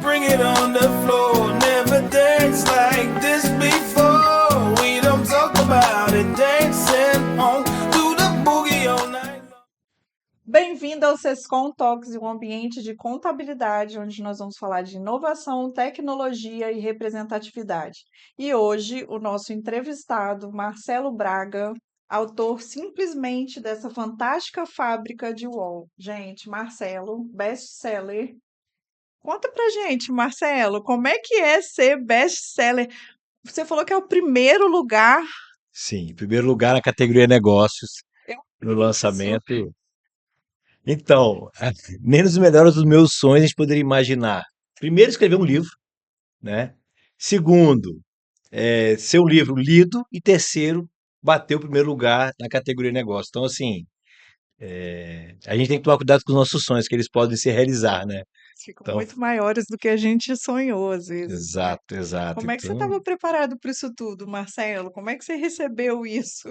bring it on the floor. Never danced like this before. We don't talk about it. Dancing on to the boogie all night long. Bem-vindo ao Sescom Talks, um ambiente de contabilidade, onde nós vamos falar de inovação, tecnologia e representatividade. E hoje, o nosso entrevistado, Marcelo Braga, autor simplesmente dessa fantástica fábrica de UOL. Gente, Marcelo, best-seller. Conta pra gente, Marcelo, como é que é ser best-seller? Você falou que é o primeiro lugar. Sim, em primeiro lugar na categoria negócios, Eu no vi isso. lançamento. Então, nem nos melhores dos meus sonhos a gente poderia imaginar. Primeiro, escrever um livro, né? Segundo, ser um livro lido. E terceiro, bater o primeiro lugar na categoria negócio. Então, assim, a gente tem que tomar cuidado com os nossos sonhos, que eles podem se realizar, né? Ficam Então, muito maiores do que a gente sonhou, às vezes, né? exato, exato. Como é que você estava preparado para isso tudo, Marcelo? Como é que você recebeu isso?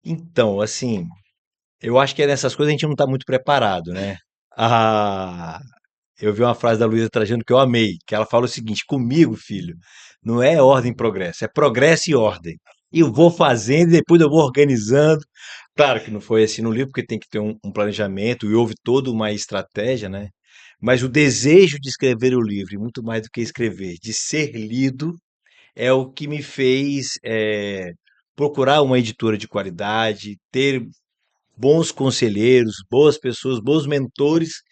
Então, assim, eu acho que nessas coisas a gente não está muito preparado, né? Ah, eu vi uma frase da Luísa Trajano que eu amei, que ela fala o seguinte: comigo, filho, não é ordem e progresso, é progresso e ordem. E eu vou fazendo e depois eu vou organizando. Claro que não foi assim no livro, porque tem que ter um planejamento e houve toda uma estratégia, né? Mas o desejo de escrever o livro, e muito mais do que escrever, de ser lido, é o que me fez procurar uma editora de qualidade, ter bons conselheiros, boas pessoas, bons mentores,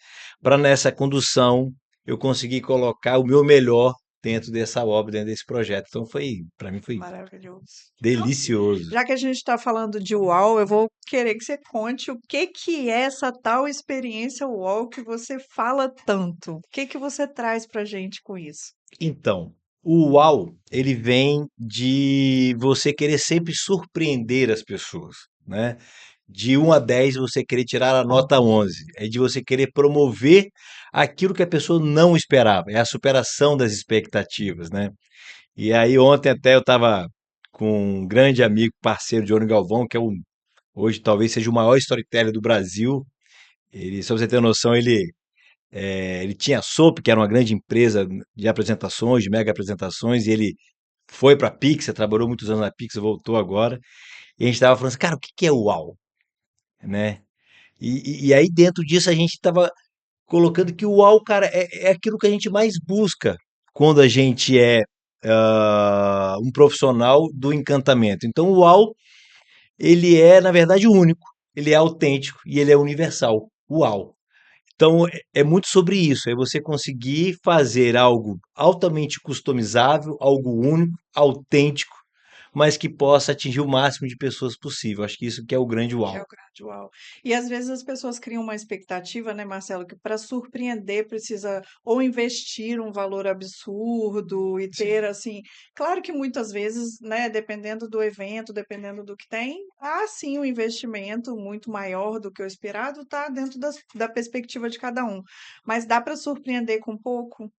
para nessa condução eu conseguir colocar o meu melhor dentro dessa obra, dentro desse projeto. Então foi, para mim foi Maravilhoso. Então, delicioso. já que a gente está falando de UOL, eu vou querer que você conte o que que é essa tal experiência UOL que você fala tanto. O que que você traz para gente com isso? Então, o uau, ele vem de você querer sempre surpreender as pessoas, né? De 1 a 10 você querer tirar a nota 11. É de você querer promover aquilo que a pessoa não esperava. É a superação das expectativas, né? E aí ontem até eu estava com um grande amigo, parceiro de Johnny Galvão, que hoje talvez seja o maior storyteller do Brasil. Ele, só pra você ter noção, ele tinha a SOP, que era uma grande empresa de apresentações, de mega apresentações, e ele foi para a Pixar, trabalhou muitos anos na Pixar, voltou agora. E a gente estava falando assim, cara, o que que é o UAU, né? E aí dentro disso a gente estava colocando que o UAU, cara, é aquilo que a gente mais busca quando a gente é um profissional do encantamento. Então o UAU, ele é, na verdade, único, ele é autêntico e ele é universal. UAU. Então, é muito sobre isso, é você conseguir fazer algo altamente customizável, algo único, autêntico, mas que possa atingir o máximo de pessoas possível. Acho que isso que é o grande Que é uau. o grande uau. E às vezes as pessoas criam uma expectativa, né, Marcelo, que para surpreender precisa ou investir um valor absurdo e ter Sim. assim, claro que muitas vezes, né, dependendo do evento, dependendo do que tem, há sim um investimento muito maior do que o esperado, tá dentro da perspectiva de cada um. Mas dá para surpreender com pouco?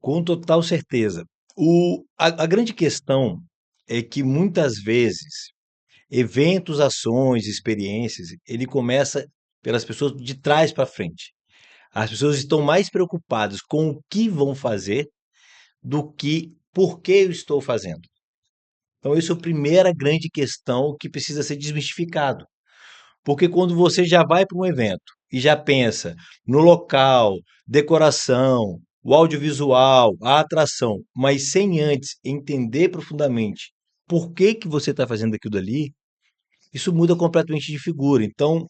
Com total certeza. A grande questão é que muitas vezes eventos, ações, experiências, ele começa pelas pessoas de trás para frente. As pessoas estão mais preocupadas com o que vão fazer do que por que eu estou fazendo. Então, isso é a primeira grande questão que precisa ser desmistificado. Porque quando você já vai para um evento e já pensa no local, decoração, o audiovisual, a atração, mas sem antes entender profundamente por que que você está fazendo aquilo dali, isso muda completamente de figura. Então,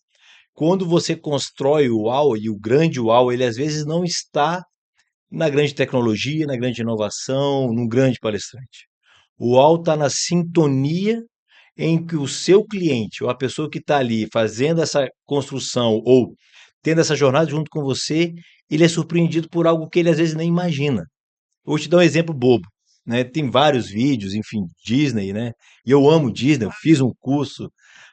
quando você constrói o UAU, e o grande UAU, ele às vezes não está na grande tecnologia, na grande inovação, num grande palestrante. O UAU está na sintonia em que o seu cliente, ou a pessoa que está ali fazendo essa construção, ou tendo essa jornada junto com você, ele é surpreendido por algo que ele às vezes nem imagina. Vou te dar um exemplo bobo, né? Tem vários vídeos, enfim, Disney, né? E eu amo Disney, eu fiz um curso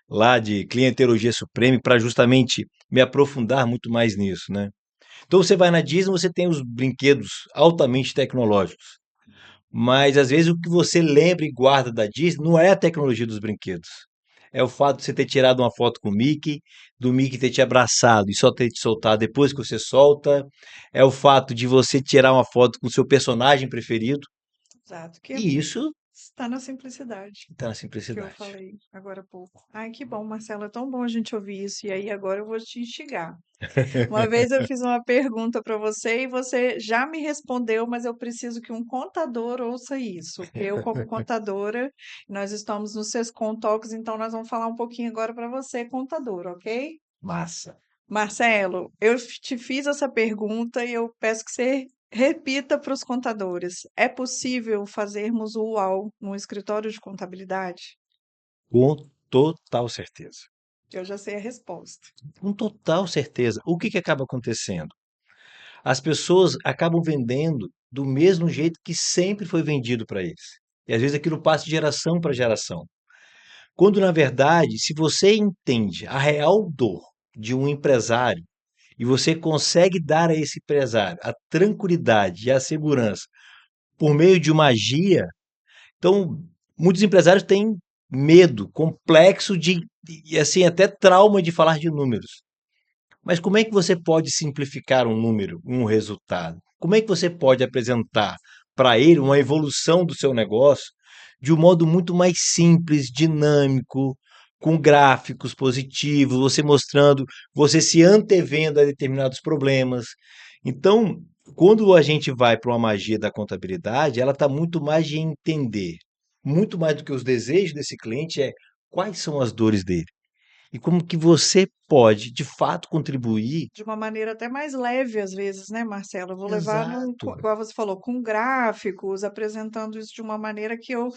lá de clientologia suprema para justamente me aprofundar muito mais nisso, né? Então você vai na Disney, você tem os brinquedos altamente tecnológicos, mas às vezes o que você lembra e guarda da Disney não é a tecnologia dos brinquedos, É o fato de você ter tirado uma foto com o Mickey, do Mickey ter te abraçado e só ter te soltado depois que você solta. É o fato de você tirar uma foto com o seu personagem preferido. Exato, que E isso está na simplicidade. está na Que eu simplicidade. falei agora há pouco. Ai, que bom, Marcelo, é tão bom a gente ouvir isso. E aí, agora eu vou te instigar. Uma vez eu fiz uma pergunta para você e você já me respondeu, mas eu preciso que um contador ouça isso. Eu, como contadora, nós estamos no Sescom Talks, então nós vamos falar um pouquinho agora para você, contador, ok? Massa. Marcelo, eu te fiz essa pergunta e eu peço que você repita para os contadores. É possível fazermos o UAU no escritório de contabilidade? Com total certeza. Eu já sei a resposta. Com total certeza. O que que acaba acontecendo? As pessoas acabam vendendo do mesmo jeito que sempre foi vendido para eles. E às vezes aquilo passa de geração para geração. Quando, na verdade, se você entende a real dor de um empresário e você consegue dar a esse empresário a tranquilidade e a segurança por meio de uma magia, então muitos empresários têm medo, complexo de, e assim, até trauma de falar de números. Mas como é que você pode simplificar um número, um resultado? Como é que você pode apresentar para ele uma evolução do seu negócio de um modo muito mais simples, dinâmico, com gráficos positivos, você mostrando, você se antevendo a determinados problemas. Então, quando a gente vai para uma magia da contabilidade, ela está muito mais de entender, muito mais do que os desejos desse cliente, é quais são as dores dele e como que você pode, de fato, contribuir. De uma maneira até mais leve, às vezes, né, Marcelo? Eu vou levar Exato. igual você falou, com gráficos, apresentando isso de uma maneira que eu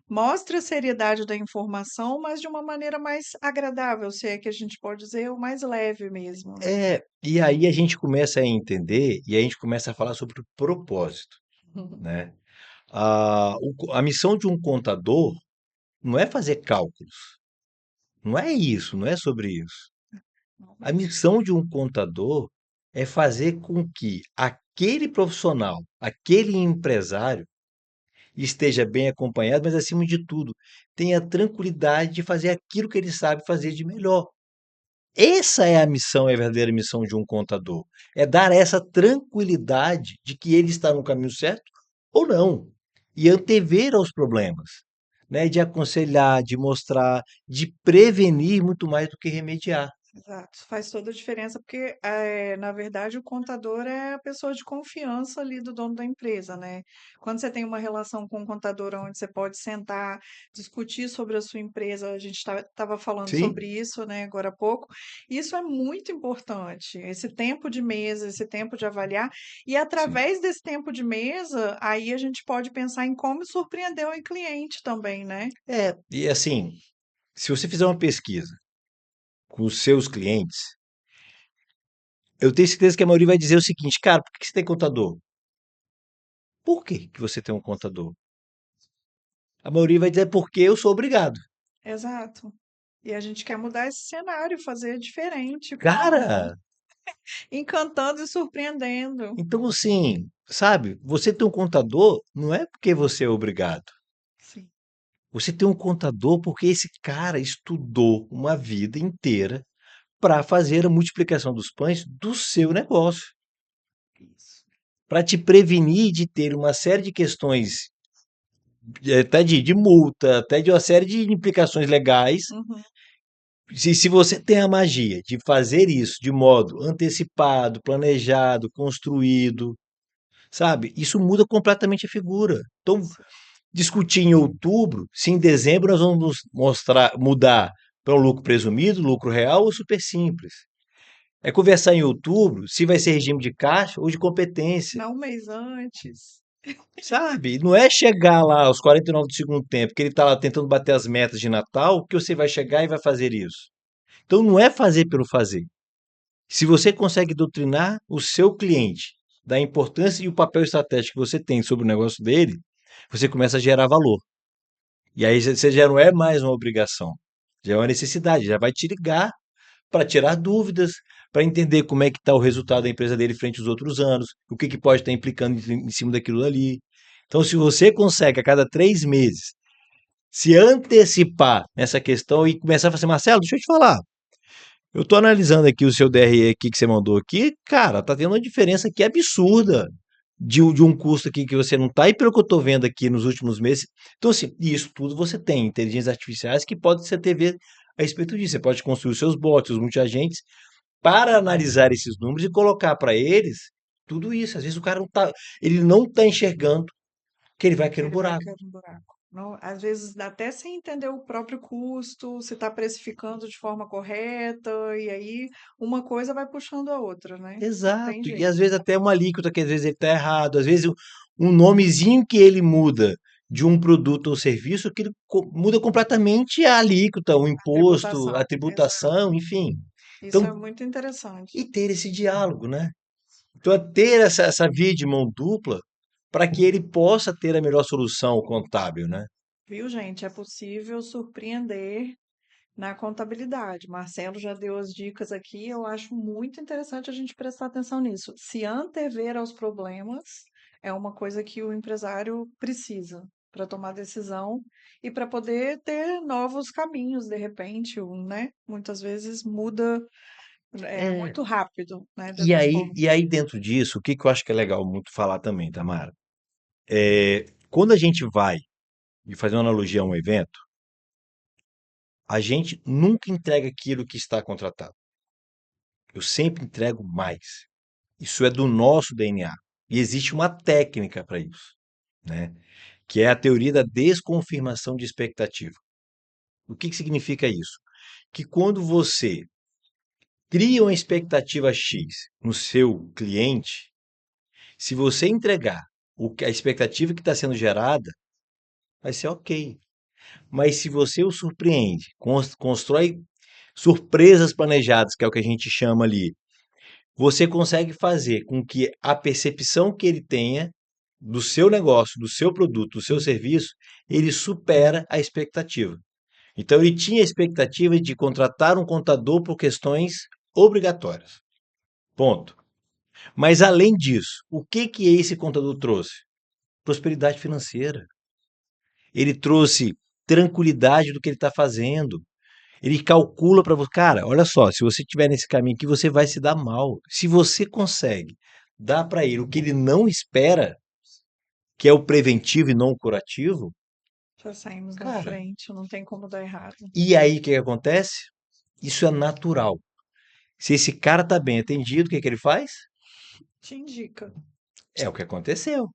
mostre a seriedade da informação, mas de uma maneira mais agradável, se é que a gente pode dizer, ou mais leve mesmo, né? E aí a gente começa a entender e a gente começa a falar sobre o propósito, né? A missão de um contador não é fazer cálculos, não é isso, não é sobre isso. A missão de um contador é fazer com que aquele profissional, aquele empresário esteja bem acompanhado, mas acima de tudo, tenha tranquilidade de fazer aquilo que ele sabe fazer de melhor. Essa é a missão, é a verdadeira missão de um contador. É dar essa tranquilidade de que ele está no caminho certo ou não. E antever aos problemas, né? De aconselhar, de mostrar, de prevenir muito mais do que remediar. Exato, faz toda a diferença, porque, na verdade, o contador é a pessoa de confiança ali do dono da empresa, né? Quando você tem uma relação com o contador onde você pode sentar, discutir sobre a sua empresa, a gente estava falando Sim, sobre isso, né, agora há pouco, isso é muito importante, esse tempo de mesa, esse tempo de avaliar, e sim. através desse tempo de mesa, aí a gente pode pensar em como surpreender o cliente também, né? E assim, se você fizer uma pesquisa com os seus clientes, eu tenho certeza que a maioria vai dizer o seguinte, cara, por que você tem contador? Por que que você tem um contador? A maioria vai dizer porque eu sou obrigado. Exato. E a gente quer mudar esse cenário, fazer diferente, Cara, encantando e surpreendendo. então assim, sabe, você tem um contador não é porque você é obrigado. Sim, Você tem um contador porque esse cara estudou uma vida inteira para fazer a multiplicação dos pães do seu negócio, isso. para te prevenir de ter uma série de questões, até de multa, até de uma série de implicações legais. Uhum, Se você tem a magia de fazer isso de modo antecipado, planejado, construído, sabe? Isso muda completamente a figura. Então, sim, discutir em outubro, se em dezembro nós vamos mudar para um lucro presumido, lucro real ou super simples. É conversar em outubro se vai ser regime de caixa ou de competência, não um mês antes. sabe? Não é chegar lá aos 49 do segundo tempo, que ele está lá tentando bater as metas de Natal, que você vai chegar e vai fazer isso. Então não é fazer pelo fazer. Se você consegue doutrinar o seu cliente da importância e o papel estratégico que você tem sobre o negócio dele, você começa a gerar valor. E aí você já não é mais uma obrigação, já é uma necessidade, já vai te ligar para tirar dúvidas, para entender como é que está o resultado da empresa dele frente aos outros anos, o que, que pode estar implicando em cima daquilo ali. Então, se você consegue a cada 3 meses se antecipar nessa questão e começar a fazer, Marcelo, deixa eu te falar. Eu tô analisando aqui o seu DRE aqui que você mandou aqui, cara, tá tendo uma diferença aqui absurda de um custo aqui que você não tá, e pelo que eu tô vendo aqui nos últimos meses. Então, assim, isso tudo você tem, inteligências artificiais que podem ser TV a respeito disso. Você pode construir os seus bots, os multiagentes, para analisar esses números e colocar para eles tudo isso. Às vezes o cara ele não tá enxergando que ele vai cair no Ele vai buraco. cair no buraco. Não, às vezes dá até sem entender o próprio custo, se está precificando de forma correta, e aí uma coisa vai puxando a outra, né? Não tem Exato. E às jeito. vezes até uma alíquota que às vezes ele está errado, às vezes um nomezinho que ele muda de um produto ou serviço que ele muda completamente a alíquota, o A imposto, a tributação, tributação, exato. enfim. Isso é Então, muito interessante. e ter esse diálogo, né? Então, é ter essa via de mão dupla para que ele possa ter a melhor solução contábil, né? Viu, gente? É possível surpreender na contabilidade. Marcelo já deu as dicas aqui, eu acho muito interessante a gente prestar atenção nisso. Se antever aos problemas é uma coisa que o empresário precisa para tomar decisão e para poder ter novos caminhos, de repente, né? Muitas vezes muda É. muito rápido, né? E Dessas aí, formas. e aí dentro disso, o que que eu acho que é legal muito falar também, Tamara? Quando a gente vai e fazer uma analogia a um evento, a gente nunca entrega aquilo que está contratado. Eu sempre entrego mais. Isso é do nosso DNA. E existe uma técnica para isso, né? Que é a teoria da desconfirmação de expectativa. O que que significa isso? Que quando você cria uma expectativa X no seu cliente, se você entregar a expectativa que está sendo gerada, vai ser ok. Mas se você o surpreende, constrói surpresas planejadas, que é o que a gente chama ali, você consegue fazer com que a percepção que ele tenha do seu negócio, do seu produto, do seu serviço, ele supera a expectativa. Então ele tinha a expectativa de contratar um contador por questões obrigatórias. Ponto. Mas além disso, o que que esse contador trouxe? Prosperidade financeira. Ele trouxe tranquilidade do que ele está fazendo. Ele calcula para você, cara, olha só, se você estiver nesse caminho aqui, você vai se dar mal. Se você consegue dar para ele o que ele não espera, que é o preventivo e não o curativo, Já saímos na cara, frente, não tem como dar errado. e aí o que que acontece? Isso é natural. Se esse cara tá bem atendido, o que que ele faz? Te indica. É o que aconteceu.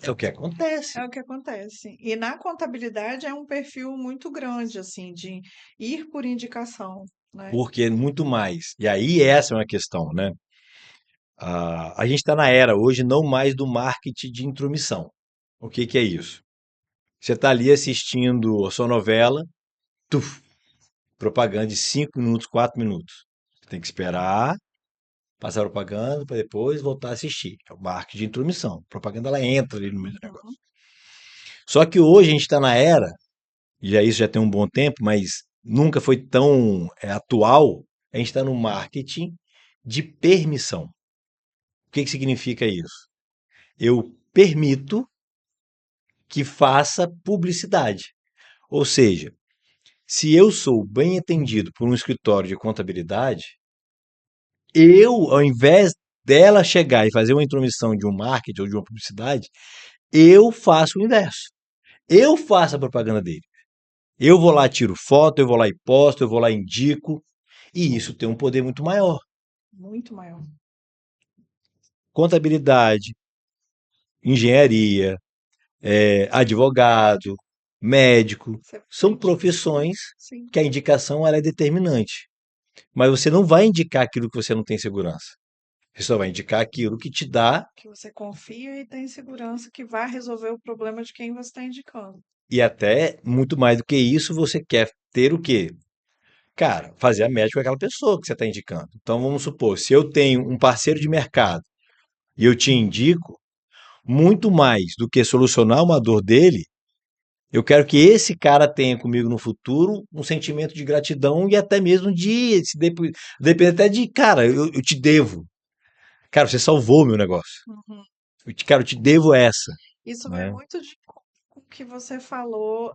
É o que acontece. É o que acontece. E na contabilidade é um perfil muito grande, assim, de ir por indicação, né? Porque é muito mais. E aí essa é uma questão, né? A gente está na era hoje não mais do marketing de intromissão. O que que é isso? Você está ali assistindo a sua novela, tuf, propaganda de 5 minutos, 4 minutos. Você tem que esperar passar a propaganda para depois voltar a assistir. É o marketing de intromissão. A propaganda ela entra ali no meio do Uhum. negócio. Só que hoje a gente está na era, e já isso já tem um bom tempo, mas nunca foi tão atual, a gente está no marketing de permissão. O que que significa isso? Eu permito que faça publicidade. Ou seja, se eu sou bem atendido por um escritório de contabilidade, eu, ao invés dela chegar e fazer uma intromissão de um marketing ou de uma publicidade, eu faço o inverso. Eu faço a propaganda dele. Eu vou lá, tiro foto, eu vou lá e posto, eu vou lá e indico, e isso tem um poder muito maior. Muito maior. Contabilidade, engenharia, advogado, médico, Você são vende. profissões Sim. que a indicação ela é determinante. Mas você não vai indicar aquilo que você não tem segurança. Você só vai indicar aquilo que te dá, Que você confia e tem segurança que vai resolver o problema de quem você está indicando. e até muito mais do que isso, você quer ter o quê? Cara, fazer a média com aquela pessoa que você está indicando. Então vamos supor, se eu tenho um parceiro de mercado e eu te indico, muito mais do que solucionar uma dor dele, eu quero que esse cara tenha comigo no futuro um sentimento de gratidão e até mesmo de se depende até de, cara, eu te devo. Cara, você salvou meu negócio. Uhum. Cara, eu te devo essa, Isso vai né? muito de com que você falou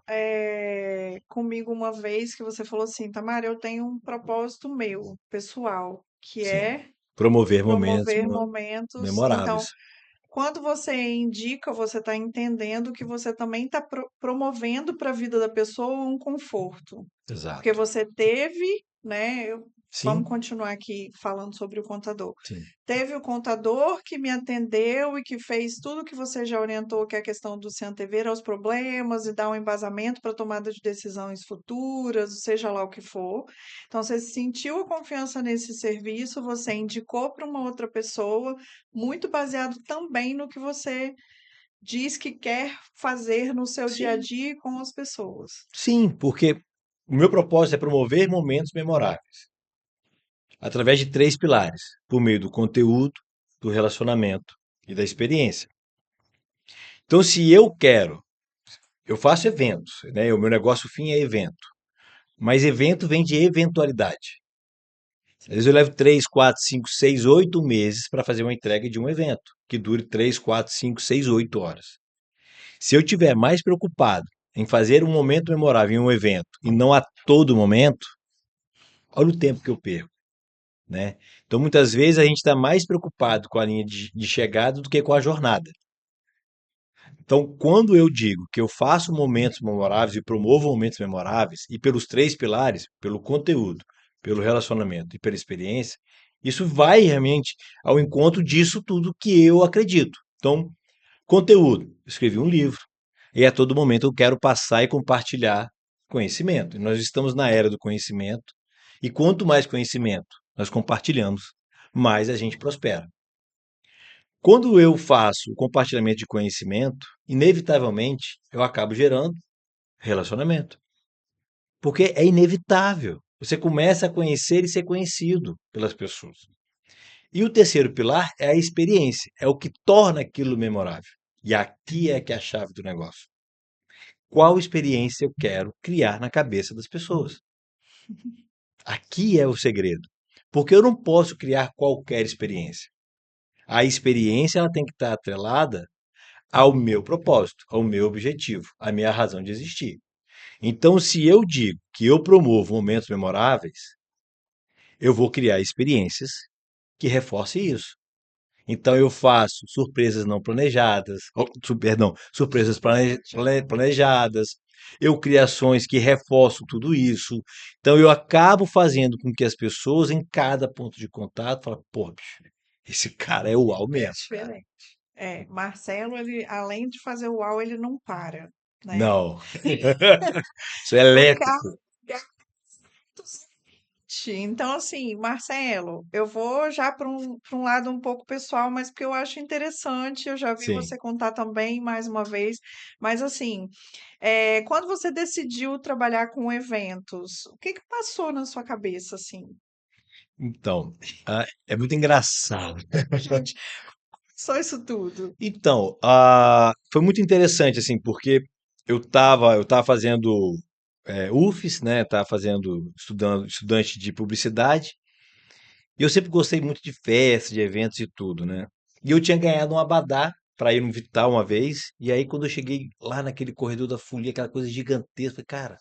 comigo uma vez, que você falou assim, Tamara, eu tenho um propósito meu, pessoal, que Sim. é Promover momentos promover momentos. Então, memoráveis. quando você indica, você está entendendo que você também está promovendo para a vida da pessoa um conforto. Porque Exato. você teve, né? Vamos Sim, continuar aqui falando sobre o contador. sim, Teve o contador que me atendeu e que fez tudo que você já orientou, que é a questão do se antever aos problemas e dar um embasamento para tomada de decisões futuras, seja lá o que for. Então, você sentiu a confiança nesse serviço, você indicou para uma outra pessoa, muito baseado também no que você diz que quer fazer no seu dia a sim, dia com as pessoas. sim, porque o meu propósito é promover momentos memoráveis através de três pilares, por meio do conteúdo, do relacionamento e da experiência. Então, se eu quero, eu faço eventos, né? O meu negócio fim é evento, mas evento vem de eventualidade. Às vezes eu levo 3, 4, 5, 6, 8 meses para fazer uma entrega de um evento, que dure 3, 4, 5, 6, 8 horas. Se eu tiver mais preocupado em fazer um momento memorável em um evento e não a todo momento, olha o tempo que eu perco, né? Então, muitas vezes a gente está mais preocupado com a linha de chegada do que com a jornada. Então, quando eu digo que eu faço momentos memoráveis e promovo momentos memoráveis, e pelos três pilares, pelo conteúdo, pelo relacionamento e pela experiência, isso vai realmente ao encontro disso tudo que eu acredito. Então, conteúdo, eu escrevi um livro, e a todo momento eu quero passar e compartilhar conhecimento. E nós estamos na era do conhecimento, e quanto mais conhecimento nós compartilhamos, mais a gente prospera. Quando eu faço o compartilhamento de conhecimento, inevitavelmente eu acabo gerando relacionamento, porque é inevitável. Você começa a conhecer e ser conhecido pelas pessoas. E o terceiro pilar é a experiência, é o que torna aquilo memorável. E aqui é que é a chave do negócio. Qual experiência eu quero criar na cabeça das pessoas? Aqui é o segredo. Porque eu não posso criar qualquer experiência. A experiência ela tem que estar atrelada ao meu propósito, ao meu objetivo, à minha razão de existir. Então, se eu digo que eu promovo momentos memoráveis, eu vou criar experiências que reforcem isso. Então, eu faço surpresas não planejadas, perdão, surpresas planejadas, eu crio ações que reforçam tudo isso. Então, eu acabo fazendo com que as pessoas, em cada ponto de contato, falem: pô, bicho, esse cara é uau É mesmo, cara. diferente. Marcelo, ele, além de fazer o UAU, ele não para, né? Não, isso é Porque elétrico. então, assim, Marcelo, eu vou já para um lado um pouco pessoal, mas porque eu acho interessante, eu já vi Sim. você contar também mais uma vez, mas assim, quando você decidiu trabalhar com eventos, o que que passou na sua cabeça, assim? Então, é muito engraçado. Gente, só isso tudo. Então, foi muito interessante, assim, porque eu tava fazendo UFES, né? Tava estudante de publicidade, e eu sempre gostei muito de festas, de eventos e tudo, né? E eu tinha ganhado um abadá para ir no Vital uma vez, e aí quando eu cheguei lá naquele corredor da folia, aquela coisa gigantesca, eu falei, cara,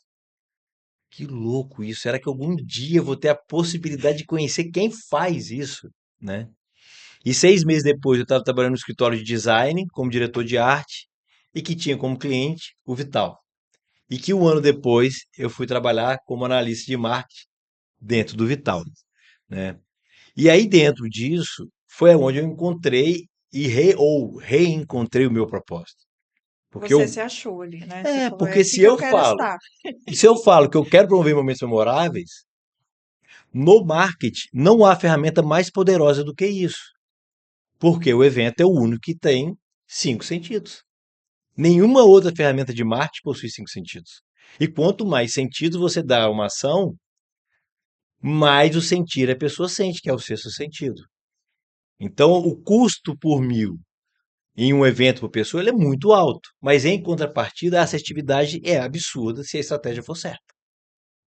que louco isso! Será que algum dia eu vou ter a possibilidade de conhecer quem faz isso, né? E 6 meses depois eu estava trabalhando no escritório de design, como diretor de arte, e que tinha como cliente o Vital. E que um ano depois eu fui trabalhar como analista de marketing dentro do Vital, né? E aí dentro disso foi onde eu encontrei ou reencontrei o meu propósito. Porque Você eu, se achou ali, né? Você falou, é porque aqui se que eu eu quero falo, estar. se eu falo que eu quero promover momentos memoráveis, no marketing não há ferramenta mais poderosa do que isso. Porque o evento é o único que tem 5 sentidos. Nenhuma outra ferramenta de marketing possui 5 sentidos. E quanto mais sentidos você dá a uma ação, mais o sentir a pessoa sente, que é o sexto sentido. Então, o custo por mil em um evento por pessoa ele é muito alto, mas em contrapartida, a assertividade é absurda se a estratégia for certa.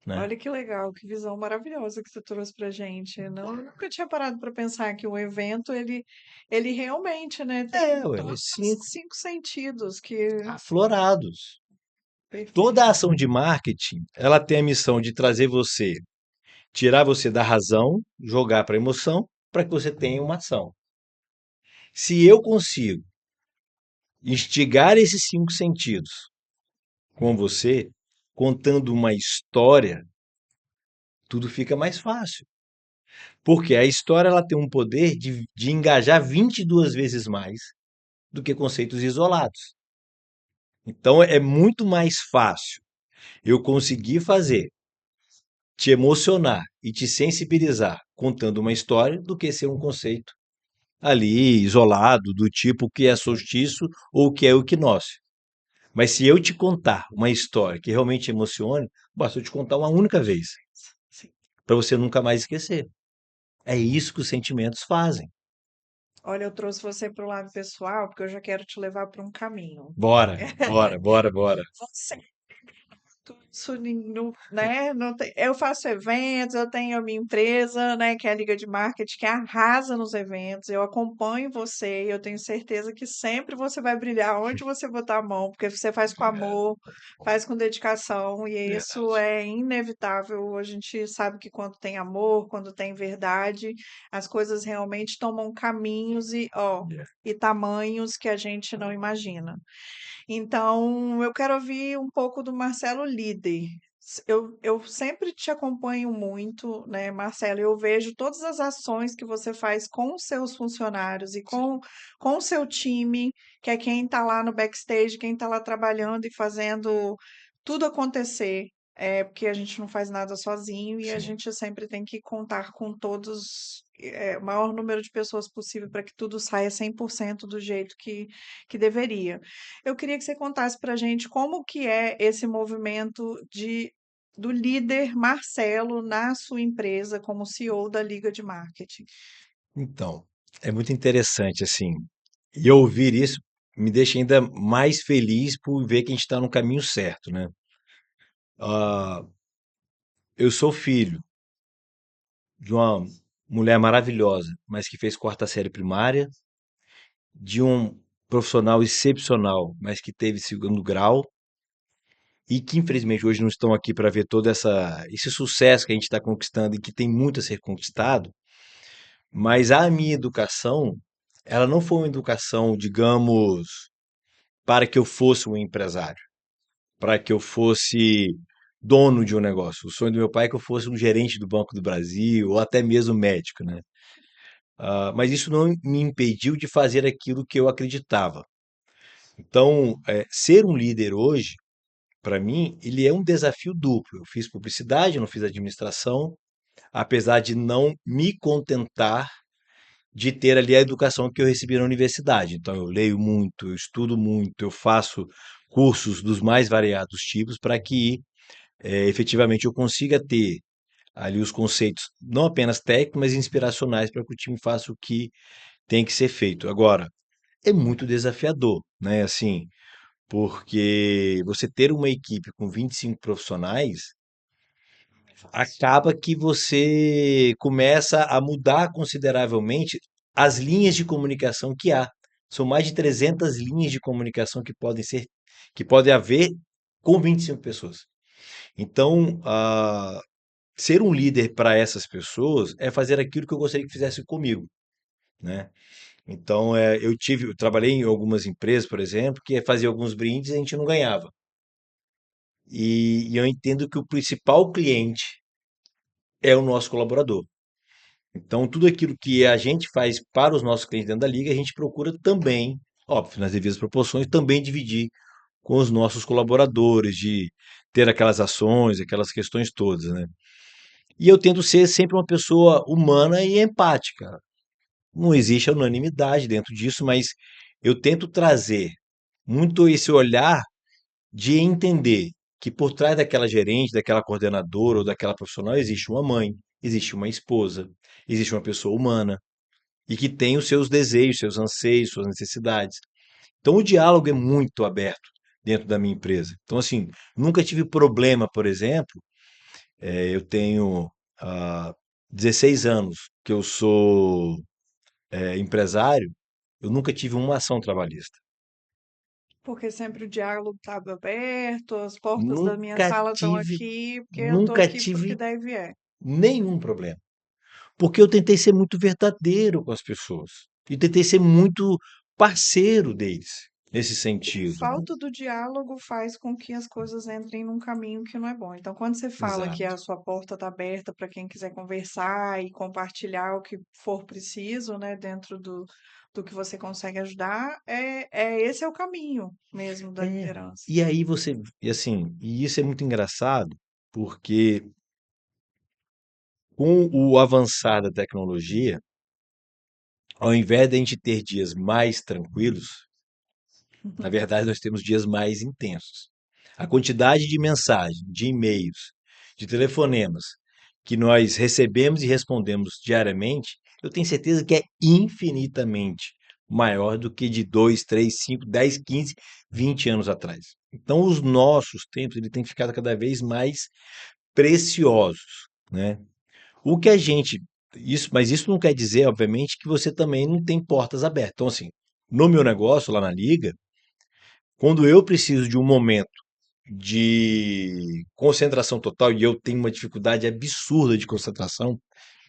né? Olha que legal, que visão maravilhosa que você trouxe pra gente. Não, nunca tinha parado para pensar que o evento, ele realmente, né, tem É, ué, todos os os cinco cinco sentidos que... aflorados. Toda a Perfeito. ação de marketing, ela tem a missão de trazer você, tirar você da razão, jogar para a emoção, para que você tenha uma ação. Se eu consigo instigar esses cinco sentidos com você, contando uma história, tudo fica mais fácil. Porque a história ela tem um poder de engajar 22 vezes mais do que conceitos isolados. Então é muito mais fácil eu conseguir fazer, te emocionar e te sensibilizar contando uma história do que ser um conceito ali isolado, do tipo o que é solstício ou o que é equinócio. Mas se eu te contar uma história que realmente emocione, basta eu te contar uma única vez, Sim. para você nunca mais esquecer. É isso que os sentimentos fazem. Olha, eu trouxe você para o lado pessoal, porque eu já quero te levar para um caminho. Bora, bora, bora, bora. Você isso né, não tem, eu faço eventos, eu tenho a minha empresa, né, que é a Liga de Marketing, que arrasa nos eventos. Eu acompanho você e eu tenho certeza que sempre você vai brilhar onde você botar a mão, porque você faz com Obrigado. amor, faz com dedicação, e isso Verdade. é inevitável. A gente sabe que quando tem amor, quando tem verdade, as coisas realmente tomam caminhos É. e tamanhos que a gente não imagina. Então, eu quero ouvir um pouco do Marcelo líder. Eu sempre te acompanho muito, né, Marcelo? Eu vejo todas as ações que você faz com os seus funcionários e com o seu time, que é quem está lá no backstage, quem está lá trabalhando e fazendo tudo acontecer. É, porque a gente não faz nada sozinho e a Sim. gente sempre tem que contar com todos, o maior número de pessoas possível para que tudo saia 100% do jeito que deveria. Eu queria que você contasse para a gente como que é esse movimento do líder Marcelo na sua empresa como CEO da Liga de Marketing. Então, é muito interessante assim. E ouvir isso me deixa ainda mais feliz por ver que a gente está no caminho certo, né? Ah, eu sou filho de uma mulher maravilhosa, mas que fez quarta série primária, de um profissional excepcional, mas que teve segundo grau, e que infelizmente hoje não estão aqui para ver todo esse sucesso que a gente está conquistando e que tem muito a ser conquistado, mas a minha educação, ela não foi uma educação, digamos, para que eu fosse um empresário, para que eu fosse dono de um negócio. O sonho do meu pai é que eu fosse um gerente do Banco do Brasil ou até mesmo médico, né? Mas isso não me impediu de fazer aquilo que eu acreditava. Então, ser um líder hoje, para mim, ele é um desafio duplo. Eu fiz publicidade, eu não fiz administração, apesar de não me contentar de ter ali a educação que eu recebi na universidade. Então, eu leio muito, eu estudo muito, eu faço cursos dos mais variados tipos para que efetivamente eu consiga ter ali os conceitos não apenas técnicos, mas inspiracionais para que o time faça o que tem que ser feito. Agora, é muito desafiador, né? Assim, porque você ter uma equipe com 25 profissionais acaba que você começa a mudar consideravelmente as linhas de comunicação que há. São mais de 300 linhas de comunicação que podem haver com 25 pessoas. Então, ser um líder para essas pessoas é fazer aquilo que eu gostaria que fizesse comigo, né? Então, eu trabalhei em algumas empresas, por exemplo, que fazia alguns brindes e a gente não ganhava. E eu entendo que o principal cliente é o nosso colaborador. Então, tudo aquilo que a gente faz para os nossos clientes dentro da liga, a gente procura também, óbvio, nas devidas proporções, também dividir com os nossos colaboradores, de ter aquelas ações, aquelas questões todas, né? E eu tento ser sempre uma pessoa humana e empática. Não existe unanimidade dentro disso, mas eu tento trazer muito esse olhar de entender que por trás daquela gerente, daquela coordenadora ou daquela profissional existe uma mãe, existe uma esposa, existe uma pessoa humana e que tem os seus desejos, seus anseios, suas necessidades. Então o diálogo é muito aberto dentro da minha empresa. Então assim, nunca tive problema, por exemplo, Eu tenho 16 anos que eu sou empresário, eu nunca tive uma ação trabalhista. Porque sempre o diálogo estava aberto, as portas da minha Nunca sala estão tive, aqui, porque eu estou nunca aqui porque tive daí vier. nenhum problema. Porque eu tentei ser muito verdadeiro com as pessoas. E tentei ser muito parceiro deles, nesse A sentido, né? falta do diálogo faz com que as coisas entrem num caminho que não é bom. Então, quando você fala que Exato. a sua porta está aberta para quem quiser conversar e compartilhar o que for preciso, né, dentro do que você consegue ajudar, esse é o caminho mesmo da É. liderança. E aí você, e assim, e isso é muito engraçado, porque com o avançar da tecnologia, ao invés de a gente ter dias mais tranquilos, na verdade nós temos dias mais intensos. A quantidade de mensagens, de e-mails, de telefonemas que nós recebemos e respondemos diariamente, eu tenho certeza que é infinitamente maior do que de 2, 3, 5, 10, 15, 20 anos atrás. Então, os nossos tempos ele têm ficado cada vez mais preciosos, né? O que a gente isso, mas isso não quer dizer, obviamente, que você também não tem portas abertas. Então, assim, no meu negócio lá na Liga, quando eu preciso de um momento de concentração total e eu tenho uma dificuldade absurda de concentração,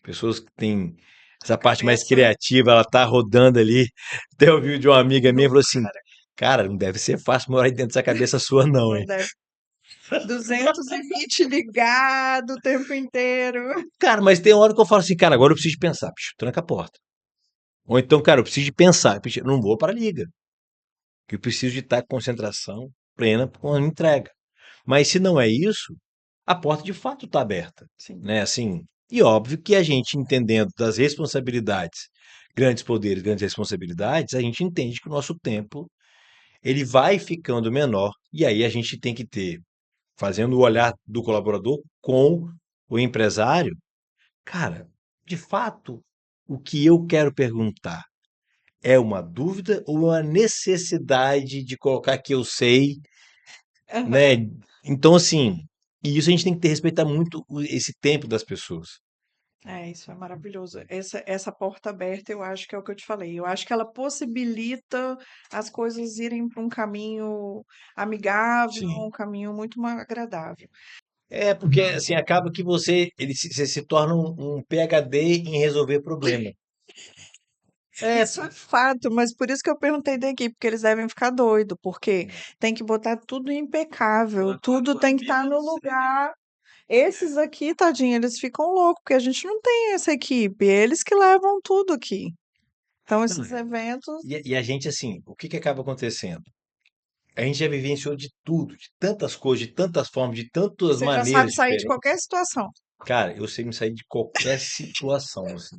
pessoas que têm essa parte mais Cabeça criativa, ela tá rodando ali. Até ouvi de uma amiga minha, não falou assim: para, "Cara, não deve ser fácil morar aí dentro dessa cabeça sua não, não hein?" deve. 220 ligado o tempo inteiro. Cara, mas tem hora que eu falo assim: "Cara, agora eu preciso de pensar", bicho, tranca a porta. Ou então, cara, eu preciso de pensar, eu não vou para a liga, que eu preciso de estar com concentração plena com a entrega. Mas se não é isso, a porta de fato está aberta, Sim. né? Assim, e óbvio que a gente entendendo das responsabilidades, grandes poderes, grandes responsabilidades, a gente entende que o nosso tempo ele vai ficando menor e aí a gente tem que ter, fazendo o olhar do colaborador com o empresário, cara, de fato, o que eu quero perguntar é uma dúvida ou uma necessidade de colocar que eu sei, Aham. né? Então, assim, e isso a gente tem que ter, respeitar muito esse tempo das pessoas. É, isso é maravilhoso. Essa porta aberta, eu acho que é o que eu te falei. Eu acho que ela possibilita as coisas irem para um caminho amigável, um Sim. caminho muito mais agradável. É, porque assim, acaba que você se torna um PhD em resolver problema. É, Isso é fato, mas por isso que eu perguntei da equipe, porque eles devem ficar doidos, porque tem que botar tudo impecável, tudo tem que estar no lugar. Esses aqui, tadinho, eles ficam loucos, porque a gente não tem essa equipe, eles que levam tudo aqui. Então, não, esses eventos, e a gente, assim, o que que acaba acontecendo? A gente já vivenciou de tudo, de tantas coisas, de tantas formas, de tantas você já maneiras sabe sair de diferentes. qualquer situação. Cara, eu sei me sair de qualquer situação, assim.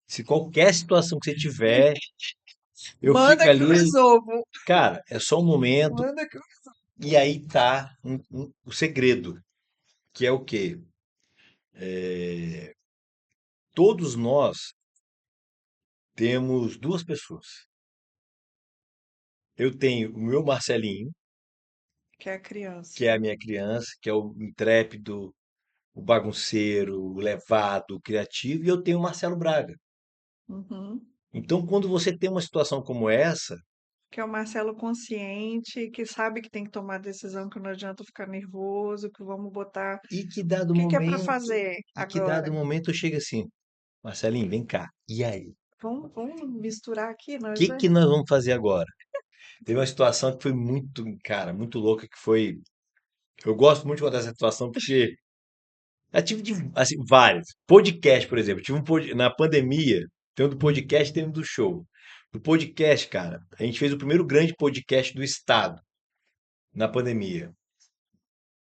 Se qualquer situação que você tiver, eu fico Manda que eu ali, resolvo. cara, é só um momento, Manda que eu... e aí tá o segredo, que é o quê? Todos nós temos duas pessoas. Eu tenho o meu Marcelinho, Que é a criança. que é a minha criança, que é o intrépido, o bagunceiro, o levado, o criativo, e eu tenho o Marcelo Braga. Uhum. Então, quando você tem uma situação como essa, Que é o Marcelo consciente, que sabe que tem que tomar decisão, que não adianta ficar nervoso, que vamos botar. e que dado O que que é para momento, fazer e que agora? dado momento eu chego assim, Marcelinho, vem cá. E aí? O Vamos misturar aqui nós que dois? que nós vamos fazer agora? Teve uma situação que foi muito, cara, muito louca, que foi. Eu gosto muito de contar essa situação porque eu tive assim, vários. Podcast, por exemplo. Na pandemia, tem um do podcast e tem um do show. Do podcast, cara, a gente fez o primeiro grande podcast do estado na pandemia.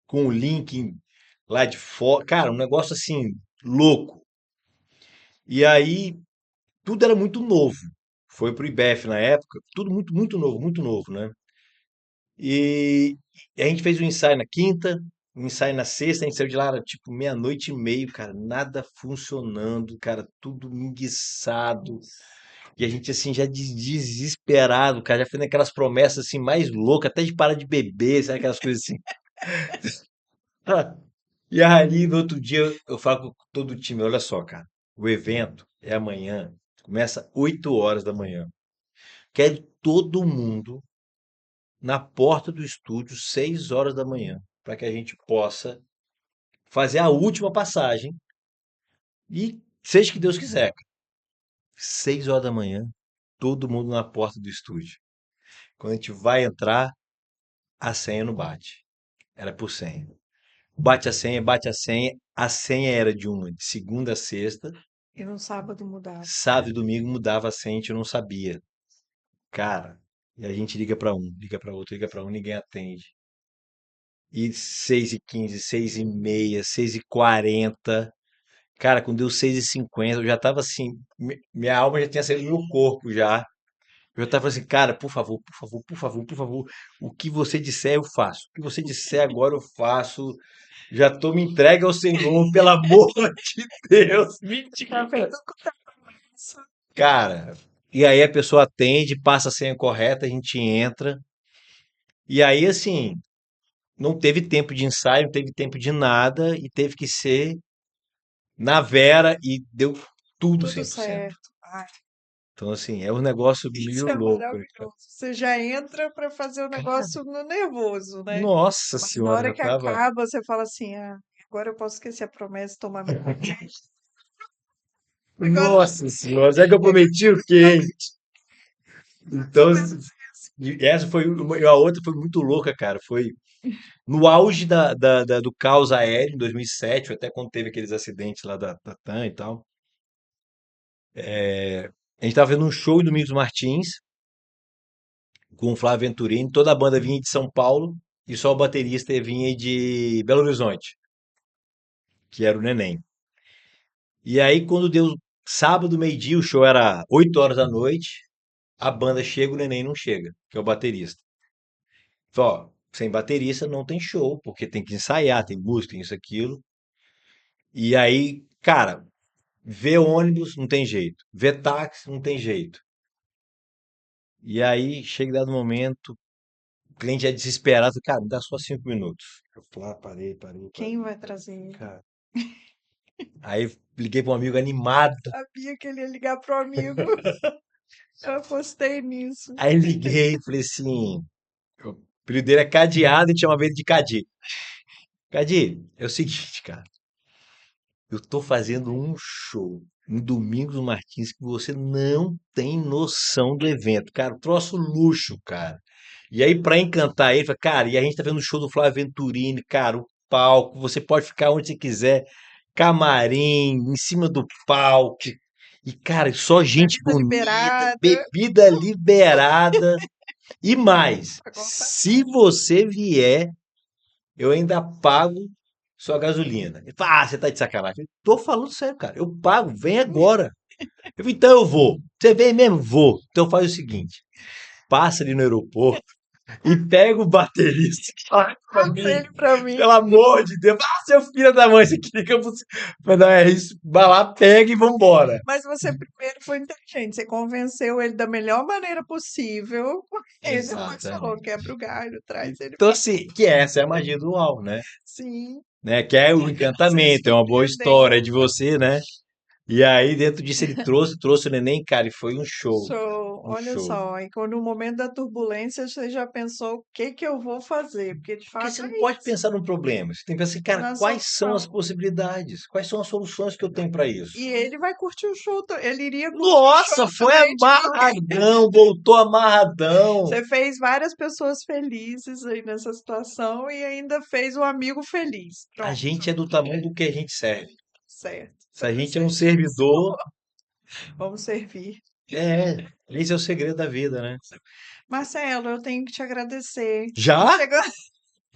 Com o link lá de fora. Cara, um negócio assim, louco. E aí, tudo era muito novo. Foi pro IBEF na época, tudo muito, muito novo, né? E a gente fez o ensaio na quinta, o ensaio na sexta, a gente saiu de lá, era tipo meia-noite e meio, cara, nada funcionando, cara, tudo enguiçado. E a gente, assim, já desesperado, cara, já fazendo aquelas promessas, assim, mais loucas, até de parar de beber, sabe, aquelas coisas assim. E aí, no outro dia, eu falo com todo o time, olha só, cara, o evento é amanhã, começa 8 horas da manhã. Quero todo mundo na porta do estúdio 6 horas da manhã, para que a gente possa fazer a última passagem e seja que Deus quiser. 6 horas da manhã, todo mundo na porta do estúdio. Quando a gente vai entrar, a senha não bate. Era por senha. Bate a senha, bate a senha. A senha era de segunda a sexta, E no sábado mudava. sábado e domingo mudava a senha, a gente não sabia. Cara, e a gente liga para um, liga para outro, liga para um, ninguém atende. E 6h15, 6h30, 6h40. Cara, quando deu 6h50, eu já tava assim, minha alma já tinha saído do meu corpo já. Eu já tava assim, cara, por favor, por favor, por favor, por favor, o que você disser eu faço. O que você disser agora eu faço. Já tô me entregue ao Senhor, pelo amor de Deus, me Tá diga. vendo como tá isso? Cara, e aí a pessoa atende, passa a senha correta, a gente entra. E aí, assim, não teve tempo de ensaio, não teve tempo de nada, e teve que ser na Vera e deu tudo Tudo 100%. certo. Ai, Então, assim, é um negócio isso meio é louco, né, cara? maravilhoso. Você já entra para fazer o Cara, negócio no nervoso, né? nossa Mas na senhora, hora já que tava. acaba, você fala assim: ah, agora eu posso esquecer a promessa e tomar meu remédio. Agora Nossa senhora, será que eu chega prometi o quê? mais ou Então, menos isso. e essa foi e a outra foi muito louca, cara. Foi no auge do caos aéreo, em 2007, até quando teve aqueles acidentes lá da TAM e tal. A gente tava vendo um show em Domingos Martins com o Flávio Venturini, toda a banda vinha de São Paulo e só o baterista vinha de Belo Horizonte, que era o Neném. E aí, quando deu sábado, meio-dia, o show era 8 horas da noite, a banda chega, o Neném não chega, que é o baterista. Falei, ó, sem baterista não tem show, porque tem que ensaiar, tem música, tem isso, aquilo. E aí, cara, vê ônibus não tem jeito, vê táxi não tem jeito. E aí, chega dado momento, o cliente é desesperado, cara, me dá só 5 minutos. Eu falei, parei, parei, Quem parei, vai parei. trazer ele? Cara, aí liguei para um amigo animado. Sabia que ele ia ligar pro amigo. Eu apostei nisso. Aí liguei, falei assim, o apelido dele é Cadeado e chama ele de Cadi. Cadi, é o seguinte, cara, eu tô fazendo um show em Domingos Martins que você não tem noção do evento, cara, troço luxo, cara. E aí, pra encantar ele, fala, cara, e a gente tá vendo o show do Flávio Venturini, cara, o palco, você pode ficar onde você quiser, camarim, em cima do palco. E, cara, só gente Bebida bonita, liberada. bebida liberada. E mais, Pra contar. se você vier, eu ainda pago sua gasolina. Ele fala, ah, você tá de sacanagem. Eu tô falando sério, cara. Eu pago, vem agora. Eu falei, então eu vou. Você vem mesmo? Vou. Então faz o seguinte: passa ali no aeroporto e pega o baterista que fala Passa ele comigo. pra mim. Pelo amor de Deus. Ah, seu filho da mãe, você queria que eu fosse. Mas não, é isso. Vai lá, pega e vambora. Mas você primeiro foi inteligente. Você convenceu ele da melhor maneira possível. Ele depois falou: Exatamente. quebra o galho, traz ele Então, pra assim, que essa é a magia do UAU, né? sim. Né? Que é o Você encantamento, é uma boa surpreendeu. história de você, né? E aí, dentro disso, ele trouxe o neném, cara, e foi um show. Show. Um Olha show. só. E quando no momento da turbulência você já pensou o que que eu vou fazer? Porque de Porque fato você é não pode isso. pensar num problema. Você tem que pensar, cara, Na quais são as solução. possibilidades? Quais são as soluções que eu tenho para isso? E ele vai curtir o show. Ele iria curtir o show Nossa, foi também de qualquer. amarradão, voltou amarradão. Você fez várias pessoas felizes aí nessa situação e ainda fez o amigo feliz. A Pronto, gente é do tamanho do que a gente serve. certo. Se a gente é um Serviço. servidor, Vamos servir. esse é o segredo da vida, né? Marcelo, eu tenho que te agradecer. Já? Chegando,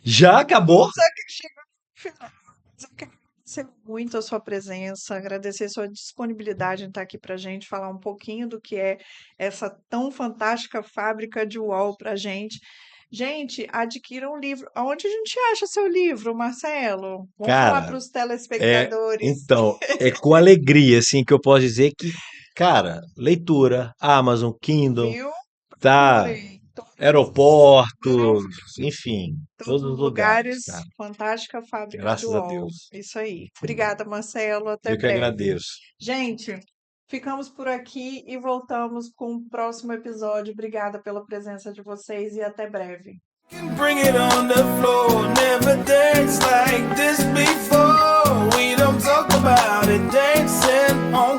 Já acabou? só que chegando no final. Mas eu quero agradecer muito a sua presença, agradecer a sua disponibilidade em estar aqui para gente, falar um pouquinho do que é essa tão fantástica fábrica de UOL para gente. Gente, adquira um livro. Aonde a gente acha seu livro, Marcelo? Vamos falar Cara, para os é, telespectadores. então, é com alegria, assim, que eu posso dizer que, cara, leitura, Amazon, Kindle, Viu? tá, Procurem. aeroportos, enfim, todos todos os os lugares, lugares. cara. Fantástica fábrica de Graças a UOL. Deus. Isso aí. Obrigada, Marcelo. Até Eu que breve. agradeço. Gente, ficamos por aqui e voltamos com o próximo episódio. Obrigada pela presença de vocês e até breve. Can bring it on the floor. Never danced like this before. We don't talk about it. Dancing on